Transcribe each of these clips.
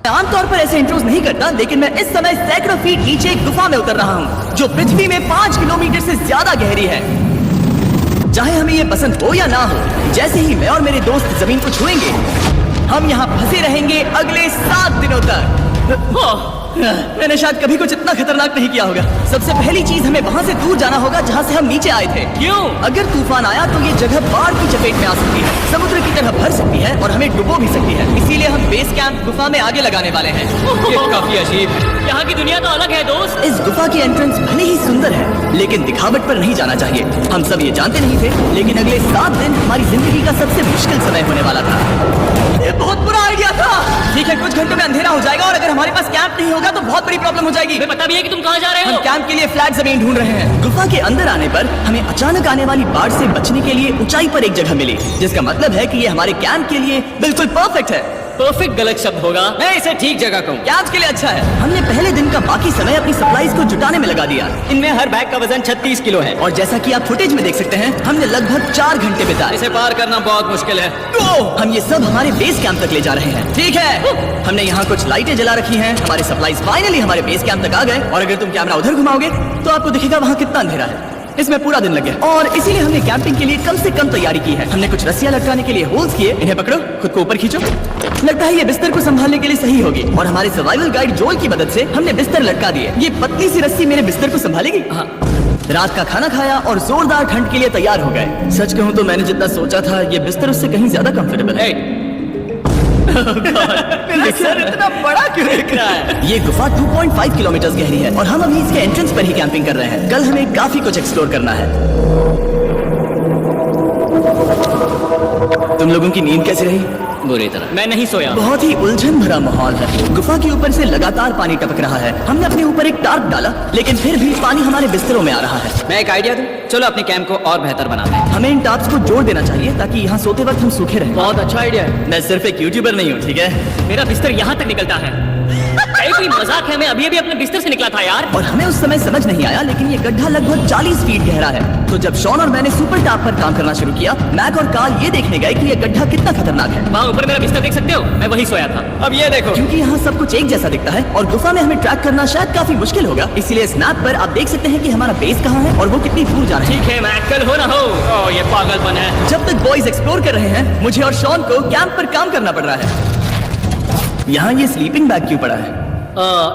आमतौर पर ऐसे इंट्रोस नहीं करता, लेकिन मैं इस समय सैकड़ों फीट नीचे एक गुफा में उतर रहा हूँ जो पृथ्वी में 5 किलोमीटर से ज्यादा गहरी है। चाहे हमें ये पसंद हो या ना हो, जैसे ही मैं और मेरे दोस्त जमीन को छुएंगे, हम यहाँ फंसे रहेंगे अगले 7 दिनों तक। मैंने शायद कभी कुछ इतना खतरनाक नहीं किया होगा। सबसे पहली चीज, हमें वहाँ से दूर जाना होगा जहाँ से हम नीचे आए थे। क्यों? अगर तूफान आया तो ये जगह बाढ़ की चपेट में आ सकती है, समुद्र की तरह भर सकती है और हमें डुबो भी सकती है। इसीलिए हम बेस कैंप गुफा में आगे लगाने वाले हैं। ये काफी अजीब है। यहाँ की दुनिया तो अलग है दोस्त। इस गुफा की एंट्रेंस भले ही सुंदर है, लेकिन दिखावट पर नहीं जाना चाहिए। हम सब ये जानते नहीं थे, लेकिन अगले 7 दिन हमारी जिंदगी का सबसे मुश्किल समय होने वाला था। ये बहुत बुरा आइडिया था। ठीक है, कुछ घंटों में अंधेरा हो जाएगा और अगर हमारे पास कैंप नहीं होगा तो बहुत बड़ी प्रॉब्लम हो जाएगी। हमें पता भी है कि तुम कहाँ जा रहे हो। हम कैंप के लिए फ्लैट जमीन ढूंढ रहे हैं। गुफा के अंदर आने पर हमें अचानक आने वाली बाढ़ से बचने के लिए ऊंचाई पर एक जगह मिली, जिसका मतलब है कि ये हमारे कैंप के लिए बिल्कुल परफेक्ट है। परफेक्ट गलत शब्द होगा, मैं इसे ठीक जगह कहूँ। कैंप के लिए अच्छा है। हमने पहले दिन का बाकी समय अपनी सप्लाईज को जुटाने में लगा दिया। इनमें हर बैग का वजन 36 किलो है और जैसा कि आप फुटेज में देख सकते हैं, हमने लगभग 4 घंटे बिताए। इसे पार करना बहुत मुश्किल है। हम ये सब हमारे बेस कैंप तक ले जा रहे हैं। ठीक है, हमने यहाँ कुछ लाइटें जला रखी हैं। हमारे सप्लाईज फाइनली हमारे बेस कैंप तक आ गए और अगर तुम कैमरा उधर घुमाओगे तो आपको दिखेगा वहाँ कितना अंधेरा है। इसमें पूरा दिन लग गया और इसीलिए हमने कैंपिंग के लिए कम से कम तैयारी की है। हमने कुछ रस्सियां लटकाने के लिए होल्स किए। इन्हें पकड़ो, खुद को ऊपर खींचो। लगता है ये बिस्तर को संभालने के लिए सही होगी और हमारे सर्वाइवल गाइड जोल की मदद से हमने बिस्तर लटका दिए। ये पतली सी रस्सी मेरे बिस्तर को संभालेगी। हाँ। रात का खाना खाया और जोरदार ठंड के लिए तैयार हो गए। सच कहूँ तो मैंने जितना सोचा था, ये बिस्तर उससे कहीं ज्यादा कंफर्टेबल है। मेरा सर इतना बड़ा क्यों दिख रहा है? ये गुफा 2.5 किलोमीटर गहरी है और हम अभी इसके एंट्रेंस पर ही कैंपिंग कर रहे हैं। कल हमें काफी कुछ एक्सप्लोर करना है। तुम लोगों की नींद कैसी रही? बुरी तरह। मैं नहीं सोया। बहुत ही उलझन भरा माहौल है। गुफा के ऊपर से लगातार पानी टपक रहा है। हमने अपने ऊपर एक टार्प डाला, लेकिन फिर भी पानी हमारे बिस्तरों में आ रहा है। मैं एक आइडिया दूं? चलो अपने कैंप को और बेहतर बनाते हैं। हमें इन टार्प्स को जोड़ देना चाहिए ताकि यहाँ सोते वक्त हम सूखे रहें। बहुत अच्छा आइडिया है। मैं सिर्फ एक यूट्यूबर नहीं हूँ, ठीक है? मेरा बिस्तर यहाँ तक निकलता है। कोई मजाक है? मैं अभी अभी अपने बिस्तर से निकला था यार। और हमें उस समय समझ नहीं आया, लेकिन ये गड्ढा लगभग 40 फीट गहरा है। तो जब शॉन और मैंने सुपर टॉप पर काम करना शुरू किया, मैक और कार्ल ये देखने गए कि ये गड्ढा कितना खतरनाक है। वहाँ ऊपर मेरा बिस्तर देख सकते हो? मैं वहीं सोया था। अब ये देखो। क्योंकि यहाँ सब कुछ एक जैसा दिखता है और गुफा में हमें ट्रैक करना शायद काफी मुश्किल होगा, इसलिए स्नैप पर आप देख सकते हैं कि हमारा बेस कहाँ है और वो कितनी दूर जा रहा है। ठीक है, मैक कल हो ना हो। ओह, ये पागलपन है। जब तक बॉयज एक्सप्लोर कर रहे हैं, मुझे और शॉन को कैंप पर काम करना पड़ रहा है। यहाँ ये स्लीपिंग बैग क्यों पड़ा है?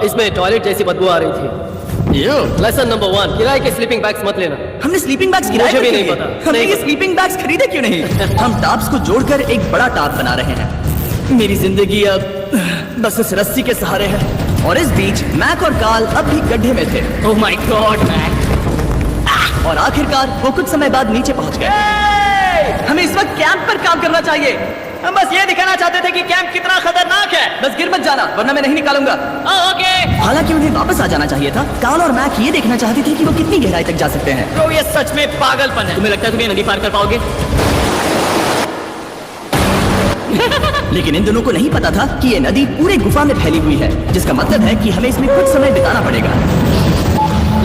इसमें टॉयलेट जैसी बदबू आ रही थी। लेसन नंबर 1, किराए के स्लीपिंग बैग्स मत लेना। हमने स्लीपिंग बैग्स किराए मुझे भी पर नहीं लिए। पता। हमने नहीं ये पता। स्लीपिंग बैग्स खरीदे क्यों नहीं? हम टाप्स को जोड़कर एक बड़ा टाप बना रहे हैं। मेरी जिंदगी अब बस इस रस्सी के सहारे है। और इस बीच मैक और कार्ल अब भी गड्ढे में थे। Oh my god Mac. और आखिरकार वो कुछ समय बाद नीचे पहुंच गए। हमें इस वक्त कैंप पर काम करना चाहिए। हम बस ये दिखाना चाहते थे कि कैंप कितना खतरनाक है। बस गिर मत जाना, वरना मैं नहीं निकालूंगा। ओके। हालांकि उन्हें वापस आ जाना चाहिए था। कार्ल और मैक ये देखना चाहते थे कि वो कितनी गहराई तक जा सकते हैं। तो ये सच में पागलपन है। तुम्हें लगता है तुम ये नदी पार कर पाओगे? लेकिन इन दोनों को नहीं पता था कि ये नदी पूरे गुफा में फैली हुई है, जिसका मतलब है कि हमें इसमें कुछ समय बिताना पड़ेगा।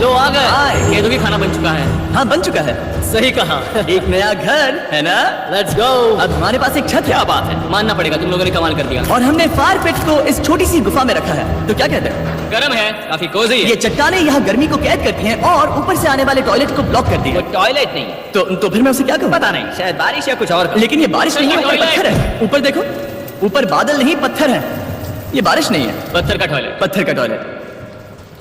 लो आ गए। ये तो भी खाना बन चुका है। हाँ, बन चुका है। सही कहा। एक नया घर है ना? Let's go. अब हमारे पास एक छत है। क्या बात है, मानना पड़ेगा, तुम लोगों ने कमाल कर दिया। और हमने फायर पिट को इस छोटी सी गुफा में रखा है। तो क्या कहते हैं? गर्म है, काफी कोजी है। ये चट्टानें यहाँ गर्मी को कैद करती हैं और ऊपर से आने वाले टॉयलेट को ब्लॉक करती वो है। टॉयलेट नहीं। तो फिर मैं उसे क्या कहूँ? पता नहीं, शायद बारिश या कुछ और। लेकिन ये बारिश नहीं है, ऊपर टॉयलेट। पत्थर है। ऊपर देखो, ऊपर बादल नहीं पत्थर है। ये बारिश नहीं है, पत्थर का टॉयलेट। पत्थर का टॉयलेट।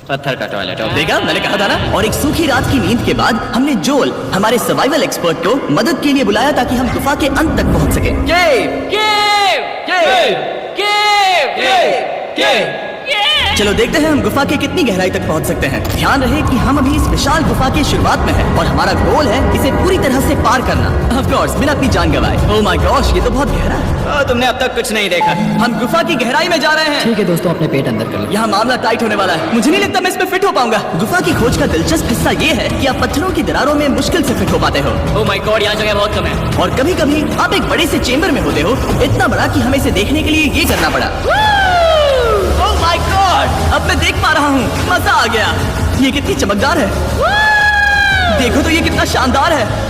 पत्थर का टॉयलेट। देखा, मैंने कहा था ना। और एक सूखी रात की नींद के बाद हमने जोल, हमारे सर्वाइवल एक्सपर्ट को मदद के लिए बुलाया ताकि हम गुफा के अंत तक पहुंच सके। चलो देखते हैं हम गुफा के कितनी गहराई तक पहुंच सकते हैं। ध्यान रहे कि हम अभी इस विशाल गुफा के शुरुआत में हैं और हमारा गोल है इसे पूरी तरह से पार करना। ऑफ कोर्स, बिना अपनी जान गंवाए। ओह माय गॉश, ये तो बहुत गहरा है। तुमने अब तक कुछ नहीं देखा। हम गुफा की गहराई में जा रहे हैं। ठीक है दोस्तों, अपने पेट अंदर कर लो। यहाँ मामला टाइट होने वाला है। मुझे नहीं लगता मैं इसमें फिट हो पाऊंगा। गुफा की खोज का दिलचस्प हिस्सा ये है कि आप पत्थरों की दरारों में मुश्किल से फिट हो पाते हो। ओह माय गॉड, यहाँ जगह बहुत कम है। और कभी कभी आप एक बड़े से चेंबर में होते हो, इतना बड़ा कि हमें इसे देखने के लिए ये करना पड़ा। ओह माय गॉड, अब मैं देख पा रहा हूँ। मजा आ गया। ये कितनी चमकदार है। देखो तो ये कितना शानदार है।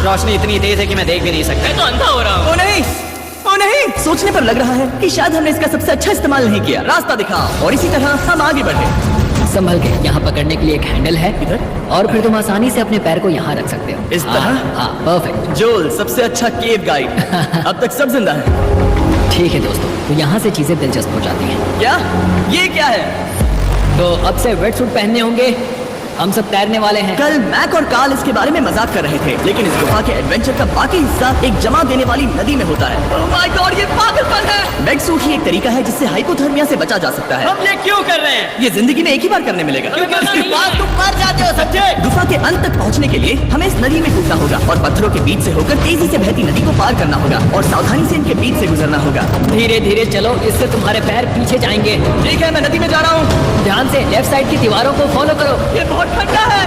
रोशनी इतनी तेज है कि मैं देख भी नहीं सकता। मैं तो अंधा हो रहा हूँ। ओ नहीं, ओ ओ नहीं, सोचने पर लग रहा है कि शायद हमने इसका सबसे अच्छा इस्तेमाल नहीं किया। रास्ता दिखाओ और इसी तरह हम आगे बढ़े। संभल के, यहाँ पकड़ने के लिए एक हैंडल है इधर? और फिर तुम आसानी से अपने पैर को यहाँ रख सकते हो। इस तरह? हाँ, परफेक्ट। जोल सबसे अच्छा केव गाइड। अब तक सब जिंदा है। ठीक है दोस्तों, तो यहाँ से चीजें दिलचस्प हो जाती हैं। क्या ये क्या है? तो अब से वेट सूट पहनने होंगे, हम सब तैरने वाले हैं। कल मैक और कार्ल इसके बारे में मजाक कर रहे थे, लेकिन इस गुफा के एडवेंचर का बाकी हिस्सा एक जमा देने वाली नदी में होता है। ओह माय गॉड, ये पागलपन है। वेट सूट ही एक तरीका है जिससे हाइपोथर्मिया से बचा जा सकता है। हम ये क्यों कर रहे हैं? ये जिंदगी में एक ही बार करने मिलेगा। इसके बाद तुम मर जाते हो समझे? गुफा के अंत तक पहुंचने के लिए हमें इस नदी में कूदना होगा और पत्थरों के बीच से होकर तेजी से बहती नदी को पार करना होगा और सावधानी से इनके बीच से गुजरना होगा। धीरे धीरे चलो, इससे तुम्हारे पैर पीछे जाएंगे। ठीक है, मैं नदी में जा रहा हूँ। ध्यान से लेफ्ट साइड की दीवारों को फॉलो करो। ये बहुत ठंडा है।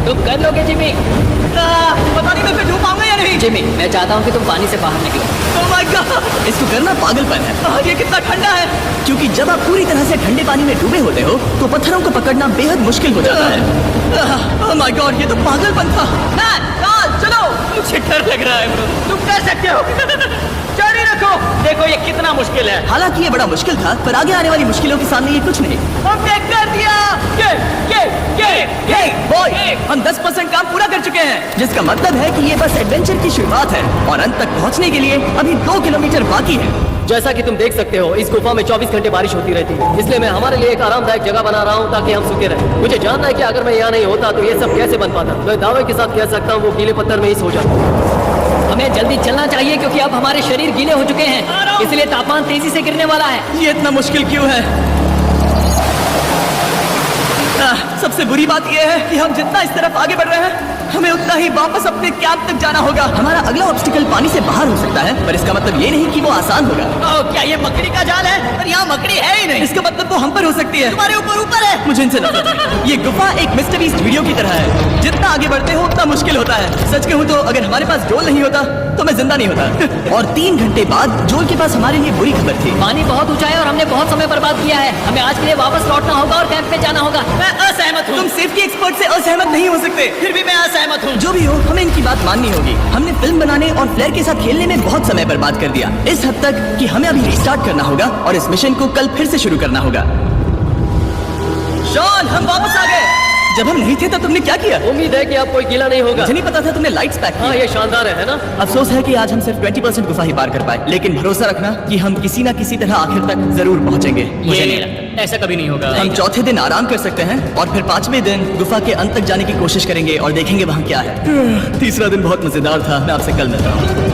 तुम कर लोगे जिमी। पता नहीं मैं फिर डूब पाऊंगा या नहीं। जिमी, मैं चाहता हूँ कि तुम पानी से बाहर निकलो। Oh my God! इसको करना पागलपन है। ये कितना ठंडा है। क्योंकि जब आप पूरी तरह से ठंडे पानी में डूबे होते हो तो पत्थरों को पकड़ना बेहद मुश्किल हो जाता है। Oh my God! ये तो पागलपन था। चलो, मुझे डर लग रहा है ब्रो। तुम कर सकते हो। जारी रखो। देखो ये कितना मुश्किल है। हालांकि ये बड़ा मुश्किल था, पर आगे आने वाली मुश्किलों के सामने ये कुछ नहीं। हमने कर दिया। ये बॉय, हम 10% काम पूरा कर चुके हैं, जिसका मतलब है कि ये बस एडवेंचर की शुरुआत है और अंत तक पहुंचने के लिए अभी 2 किलोमीटर बाकी है। जैसा कि तुम देख सकते हो, इस गुफा में 24 घंटे बारिश होती रहती है, इसलिए मैं हमारे लिए एक आरामदायक जगह बना रहा हूँ ताकि हम सूखे रहें। मुझे जानना है कि अगर मैं यहाँ नहीं होता तो ये सब कैसे बन पाता। मैं दावे के साथ कह सकता हूँ वो गीले पत्थर में ही सो जाता। हमें जल्दी चलना चाहिए क्योंकि अब हमारे शरीर गीले हो चुके हैं, इसलिए तापमान तेजी से गिरने वाला है। ये इतना मुश्किल क्यों है? सबसे बुरी बात यह है कि हम जितना इस तरफ आगे बढ़ रहे हैं, हमें उतना ही वापस अपने कैंप तक जाना होगा। हमारा अगला ऑब्स्टिकल पानी से बाहर हो सकता है, पर इसका मतलब ये नहीं कि वो आसान होगा। क्या ये मकड़ी का जाल है? पर यहाँ मकड़ी है ही नहीं। इसका मतलब वो हम पर हो सकती है। तुम्हारे ऊपर है। मुझे इनसे नफरत है। ये गुफा एक मिस्टर बीस्ट वीडियो की तरह है, जितना आगे बढ़ते हो उतना मुश्किल होता है। सच कहूँ तो अगर हमारे पास जोल नहीं होता तो मैं जिंदा नहीं होता। और 3 घंटे बाद जोल के पास हमारे लिए बुरी खबर थी। पानी बहुत ऊंचा है और हमने बहुत समय बर्बाद किया है। हमें आज के लिए वापस लौटना होगा और कैंप पे जाना होगा। मैं असहमत हूँ। तुम सेफ्टी एक्सपर्ट से असहमत नहीं हो सकते। फिर भी मैं असहमत हूँ। जो भी हो, हमें इनकी बात माननी होगी। हमने फिल्म बनाने और फ्लेयर के साथ खेलने में बहुत समय बर्बाद कर दिया, इस हद तक कि हमें अभी रिस्टार्ट करना होगा और इस मिशन को कल फिर से शुरू करना होगा। शॉन, हम वापस आ गए। जब हम नहीं थे तब तुमने क्या किया? उम्मीद है कि अब कोई गीला नहीं होगा। मुझे नहीं पता था तुमने लाइट्स पैक हाँ, की। ये शानदार है ना? अफसोस है कि आज हम सिर्फ 20% गुफा ही पार कर पाए, लेकिन भरोसा रखना कि हम किसी ना किसी तरह आखिर तक जरूर पहुंचेंगे। मुझे नहीं लगता ऐसा कभी नहीं होगा। हम चौथे दिन आराम कर सकते हैं और फिर 5वें दिन गुफा के अंत तक जाने की कोशिश करेंगे और देखेंगे वहाँ क्या है। तीसरा दिन बहुत मजेदार था। मैं आपसे कल मिलता हूँ।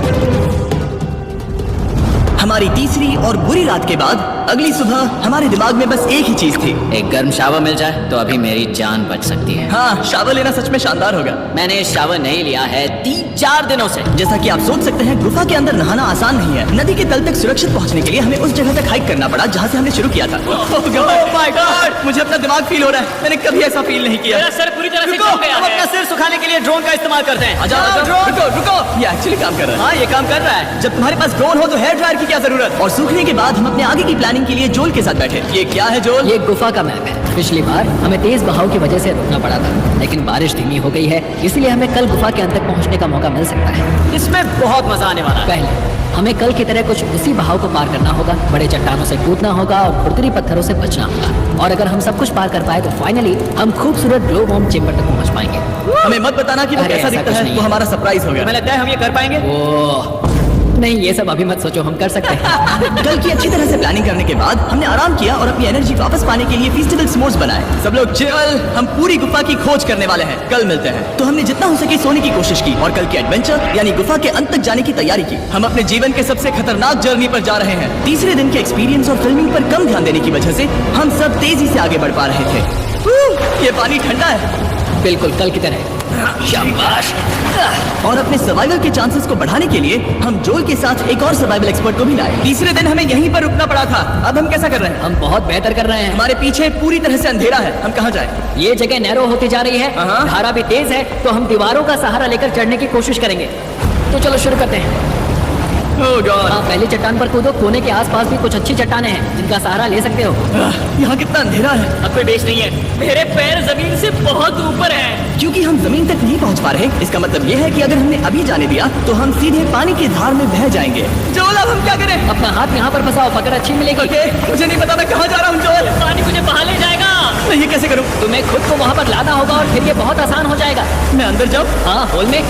हमारी तीसरी और बुरी रात के बाद अगली सुबह हमारे दिमाग में बस एक ही चीज थी। एक गर्म शावर मिल जाए तो अभी मेरी जान बच सकती है। हाँ, शावर लेना सच में शानदार होगा। मैंने शावर नहीं लिया है 3-4 दिनों से। जैसा कि आप सोच सकते हैं, गुफा के अंदर नहाना आसान नहीं है। नदी के तल तक सुरक्षित पहुंचने के लिए हमें उस जगह तक हाइक करना पड़ा जहाँ से हमने शुरू किया था। Oh my God! मुझे अपना दिमाग फील हो रहा है। मैंने कभी ऐसा फील नहीं किया। मेरा सर पूरी तरह से रुको, जम गया हम है। अपना सिर सुखाने के लिए ड्रोन का इस्तेमाल करते हैं। रुको रुको, ये एक्चुअली काम कर रहा है। हाँ, ये काम कर रहा है। जब तुम्हारे पास ड्रोन हो तो हेयर ड्रायर की क्या जरूरत। और सूखने के बाद हम अपने आगे की प्लानिंग के लिए जोल के साथ बैठे। ये क्या है जोल? ये गुफा का मैप है। पिछली बार हमें तेज बहाव की वजह से रुकना पड़ा था, लेकिन बारिश धीमी हो गई है, इसलिए हमें कल गुफा के अंत तक पहुंचने का मौका मिल सकता है। इसमें बहुत मजा आने वाला है। पहले हमें कल की तरह कुछ उसी बहाव को पार करना होगा, बड़े चट्टानों से कूदना होगा और खुरदरी पत्थरों से बचना होगा। और अगर हम सब कुछ पार कर पाए तो फाइनली हम खूबसूरत ग्लो बॉम्ब चेम्बर तक पहुंच पाएंगे। हमें मत बताना कि वो अरे, कैसा ऐसा दिखता कुछ है। नहीं वो है। हमारा सरप्राइज होगा। तुम्हें लगता है हम ये कर पाएंगे? ओह नहीं, ये सब अभी मत सोचो, हम कर सकते हैं। कल की अच्छी तरह से प्लानिंग करने के बाद हमने आराम किया और अपनी एनर्जी वापस पाने के लिए फेस्टिवल स्मोर्स बनाए। सब लोग चिल, हम पूरी गुफा की खोज करने वाले हैं। कल मिलते हैं। तो हमने जितना हो सके सोने की कोशिश की और कल की एडवेंचर यानी गुफा के अंत तक जाने की तैयारी की। हम अपने जीवन के सबसे खतरनाक जर्नी पर जा रहे हैं। तीसरे दिन के एक्सपीरियंस और फिल्मिंग पर कम ध्यान देने की वजह से हम सब तेजी से आगे बढ़ पा रहे थे। ये पानी ठंडा है। बिल्कुल कल की तरह। शाबाश। और अपने सर्वाइवल के चांसेस को बढ़ाने के लिए हम जोल के साथ एक और सर्वाइवल एक्सपर्ट को भी लाए। तीसरे दिन हमें यहीं पर रुकना पड़ा था। अब हम कैसा कर रहे हैं? हम बहुत बेहतर कर रहे हैं। हमारे पीछे पूरी तरह से अंधेरा है। हम कहाँ जाएं? ये जगह नैरो होती जा रही है, हाँ। धारा भी तेज है, तो हम दीवारों का सहारा लेकर चढ़ने की कोशिश करेंगे। तो चलो शुरू करते हैं। Oh God! हाँ, पहली चट्टान पर कूदो। कोने के आसपास भी कुछ अच्छी चट्टानें हैं जिनका सहारा ले सकते हो। यहाँ कितना अंधेरा है। अब कोई बेस नहीं है, मेरे पैर जमीन से बहुत ऊपर है। क्योंकि हम जमीन तक नहीं पहुँच पा रहे, इसका मतलब ये है कि अगर हमने अभी जाने दिया तो हम सीधे पानी की धार में बह जाएंगे। जोल, अब हम क्या करें? अपना हाथ यहाँ पर फंसाओ, पकड़ अच्छी मिलेगी। ओके, मुझे नहीं पता मैं कहाँ जा रहा हूँ जोल। पानी मुझे बाहर ले जाएगा। मैं ये कैसे करूँ? तुम्हें खुद को वहाँ पर लाना होगा और फिर ये बहुत आसान हो जाएगा। मैं अंदर जाऊँ? हाँ, होल में।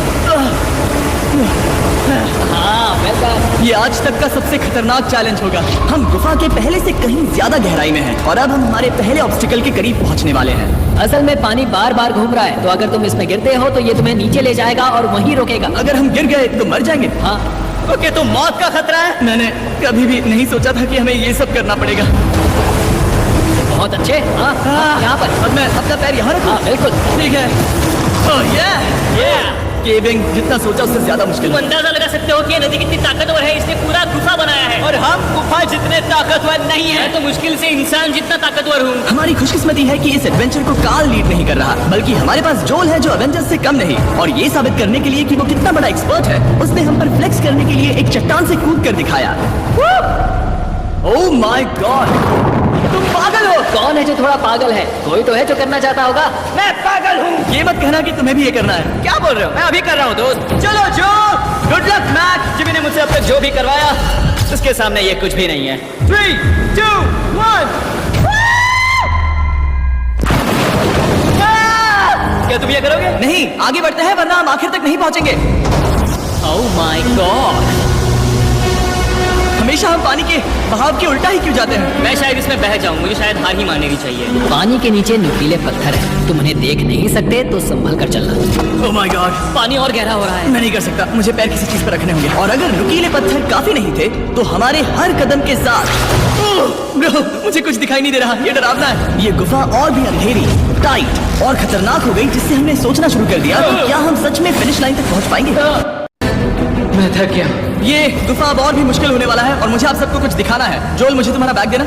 हाँ, वेलकम। ये आज तक का सबसे खतरनाक चैलेंज होगा। हम गुफा के पहले से कहीं ज्यादा गहराई में हैं और अब हम हमारे पहले ऑब्स्टिकल के करीब पहुंचने वाले हैं। असल में पानी बार बार घूम रहा है, तो अगर तुम इसमें गिरते हो तो ये तुम्हें नीचे ले जाएगा और वहीं रोकेगा। अगर हम गिर गए तो मर जाएंगे। हाँ, ओके, तो मौत का खतरा है। मैंने कभी भी नहीं सोचा था कि हमें ये सब करना पड़ेगा। बहुत अच्छे। हाँ, यहाँ पर। अब मैं अपना पैर यहाँ रखूँ? हाँ, बिल्कुल। ठीक है। ओह yeah! केविंग जितना सोचा उससे ज्यादा मुश्किल तुम है। अंदाजा लगा सकते हो कि ये नदी कितनी ताकतवर है। इसने पूरा गुफा बनाया है और हम गुफा जितने ताकतवर नहीं है। तो मुश्किल से इंसान जितना ताकतवर हूँ। हमारी खुशकिस्मती है कि इस एडवेंचर को काल लीड नहीं कर रहा, बल्कि हमारे पास जोल है जो एवेंजर्स से कम नहीं। और ये साबित करने के लिए कि वो कितना बड़ा एक्सपर्ट है, उसने हम पर फ्लेक्स करने के लिए एक चट्टान से कूद कर दिखाया। ओह माय गॉड! तुम पागल हो। कौन है जो थोड़ा पागल है? कोई तो है जो करना चाहता होगा। मैं पागल हूँ। ये मत कहना कि तुम्हें भी ये करना है। क्या बोल रहे हो? मैं अभी कर रहा हूँ दोस्त। चलो जो, गुड लक मैक। जिमी ने मुझसे अब तक जो भी करवाया उसके सामने ये कुछ भी नहीं है। 3, 2, 1। क्या तुम ये करोगे? नहीं, आगे बढ़ते हैं वरना हम आखिर तक नहीं पहुंचेंगे। ओह माय गॉड! हमेशा हम पानी के बहाव के उल्टा ही क्यों जाते हैं? मैं शायद इसमें बह जाऊं। मुझे शायद हार ही माननी चाहिए। पानी के नीचे नुकीले पत्थर हैं। तुम उन्हें देख नहीं सकते तो संभल कर चलना। ओह माय गॉड! पानी और गहरा हो रहा है। मैं नहीं कर सकता, मुझे पैर किसी चीज पर रखने होंगे। और अगर नुकीले पत्थर काफी नहीं थे तो हमारे हर कदम के साथ ब्रो, मुझे कुछ दिखाई नहीं दे रहा। ये डरावना है। ये गुफा और भी अंधेरी, टाइट और खतरनाक हो गई, जिससे हमने सोचना शुरू कर दिया कि क्या हम सच में फिनिश लाइन तक पहुंच पाएंगे। मैं थक गया। ये गुफा अब और भी मुश्किल होने वाला है और मुझे आप सबको कुछ दिखाना है। जोल, मुझे तुम्हारा बैग देना।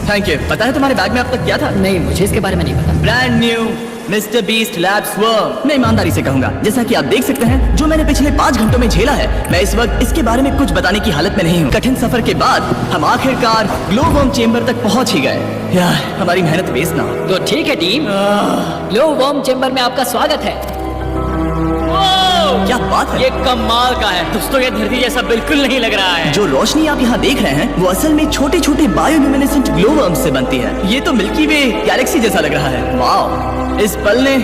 Thank you. पता है तुम्हारे बैग में अब तक क्या था? नहीं, मुझे इसके बारे में नहीं पता। Brand new mister beast labs worm. मैं ईमानदारी से कहूंगा, जैसा कि आप देख सकते हैं, जो मैंने पिछले 5 घंटों में झेला है, मैं इस वक्त इसके बारे में कुछ बताने की हालत में नहीं हूँ। कठिन सफर के बाद हम आखिरकार ग्लो वर्म चेंबर तक पहुंच ही गए। यार, हमारी मेहनत वेस्ट ना हो। तो ठीक है टीम, ग्लो वर्म चेंबर में आपका स्वागत है। क्या बात है? ये कमाल का है दोस्तों। ये धरती जैसा बिल्कुल नहीं लग रहा है। जो रोशनी आप यहाँ देख रहे हैं वो असल में छोटे छोटे बायोल्यूमिनेसेंट ग्लो वर्म्स से बनती है। ये तो मिल्की वे गैलेक्सी जैसा लग रहा है। वाओ! इस पल ने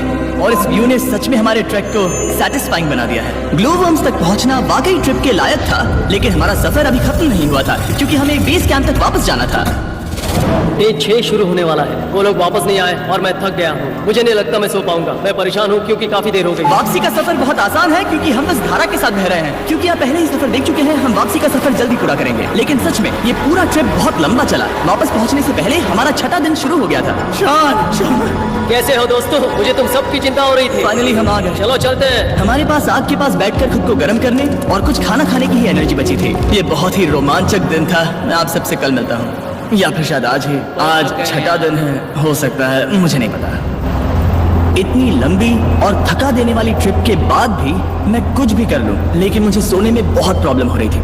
और इस व्यू ने सच में हमारे ट्रैक को सैटिस्फाइंग बना दिया है। ग्लो वर्म्स तक पहुँचना वाकई ट्रिप के लायक था, लेकिन हमारा सफर अभी खत्म नहीं हुआ था क्योंकि हमें बेस कैंप तक वापस जाना था। डे 6 शुरू होने वाला है। वो लोग वापस नहीं आए और मैं थक गया हूँ। मुझे नहीं लगता मैं सो पाऊंगा। मैं परेशान हूँ क्योंकि काफी देर हो गई। वापसी का सफर बहुत आसान है क्योंकि हम बस धारा के साथ बह रहे हैं। क्योंकि आप पहले ही सफर देख चुके हैं, हम वापसी का सफर जल्दी पूरा करेंगे। लेकिन सच में ये पूरा ट्रिप बहुत लंबा चला। वापस पहुंचने से पहले हमारा 6वां दिन शुरू हो गया था। शान, कैसे हो दोस्तों? मुझे तुम सबकी चिंता हो रही थी। फाइनली हम आ गए। चलो चलते हैं। हमारे पास आग के पास बैठकर खुद को गर्म करने और कुछ खाना खाने की ही एनर्जी बची थी। ये बहुत ही रोमांचक दिन था। मैं आप सबसे कल मिलता हूँ, या फिर शायद आज ही। आज 6वां दिन है, हो सकता है, मुझे नहीं पता। इतनी लंबी और थका देने वाली ट्रिप के बाद भी मैं कुछ भी कर लूं, लेकिन मुझे सोने में बहुत प्रॉब्लम हो रही थी।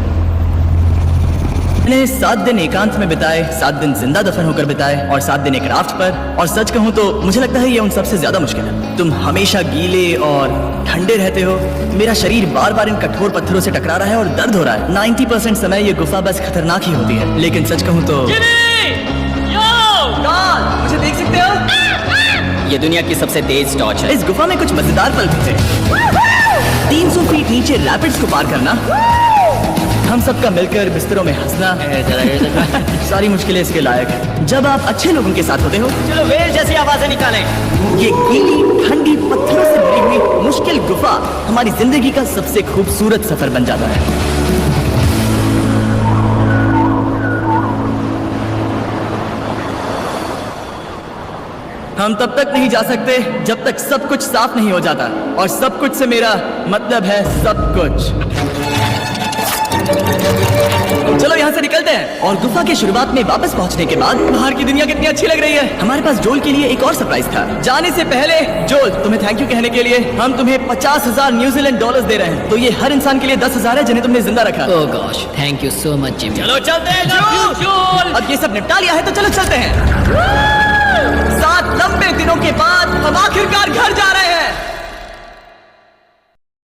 मैंने 7 दिन एकांत में बिताए, 7 दिन जिंदा दफन होकर बिताए और 7 दिन एक राफ्ट पर। और सच कहूं तो मुझे लगता है ये उन सबसे ज्यादा मुश्किल है। तुम हमेशा गीले और ठंडे रहते हो। मेरा शरीर बार बार इन कठोर पत्थरों से टकरा रहा है और दर्द हो रहा है। 90% समय ये गुफा बस खतरनाक ही होती है। लेकिन सच कहूं तो मुझे देख सकते हो, ये दुनिया की सबसे तेज टॉर्च है। इस गुफा में कुछ मजेदार पल भी थे। 300 फीट नीचे रैपिड्स को पार करना, हम सबका मिलकर बिस्तरों में हंसना, सारी मुश्किलें इसके लायक है। जब आप अच्छे लोगों के साथ होते हो। चलो वेल जैसी आवाजें निकालें। ये गीली ठंडी पत्थरों से भरी हुई मुश्किल गुफा हमारी जिंदगी का सबसे खूबसूरत सफर बन जाता है। हम तब तक नहीं जा सकते जब तक सब कुछ साफ नहीं हो जाता। और सब कुछ से मेरा मतलब है सब कुछ। चलो चलो यहाँ से निकलते हैं। और गुफा की शुरुआत में वापस पहुँचने के बाद बाहर की दुनिया कितनी अच्छी लग रही है। हमारे पास जोल के लिए एक और सरप्राइज था। जाने से पहले जोल, तुम्हें थैंक यू कहने के लिए हम तुम्हें 50,000 न्यूजीलैंड डॉलर्स दे रहे हैं। तो ये हर इंसान के लिए 10,000 है जिन्हें तुमने जिंदा रखा। Oh gosh, thank you so much Jimmy. चलो चलते हैं जोल। अब ये सब निपटा लिया है तो चलो चलते हैं। 7 लंबे दिनों के बाद हम आखिरकार घर जा रहे हैं।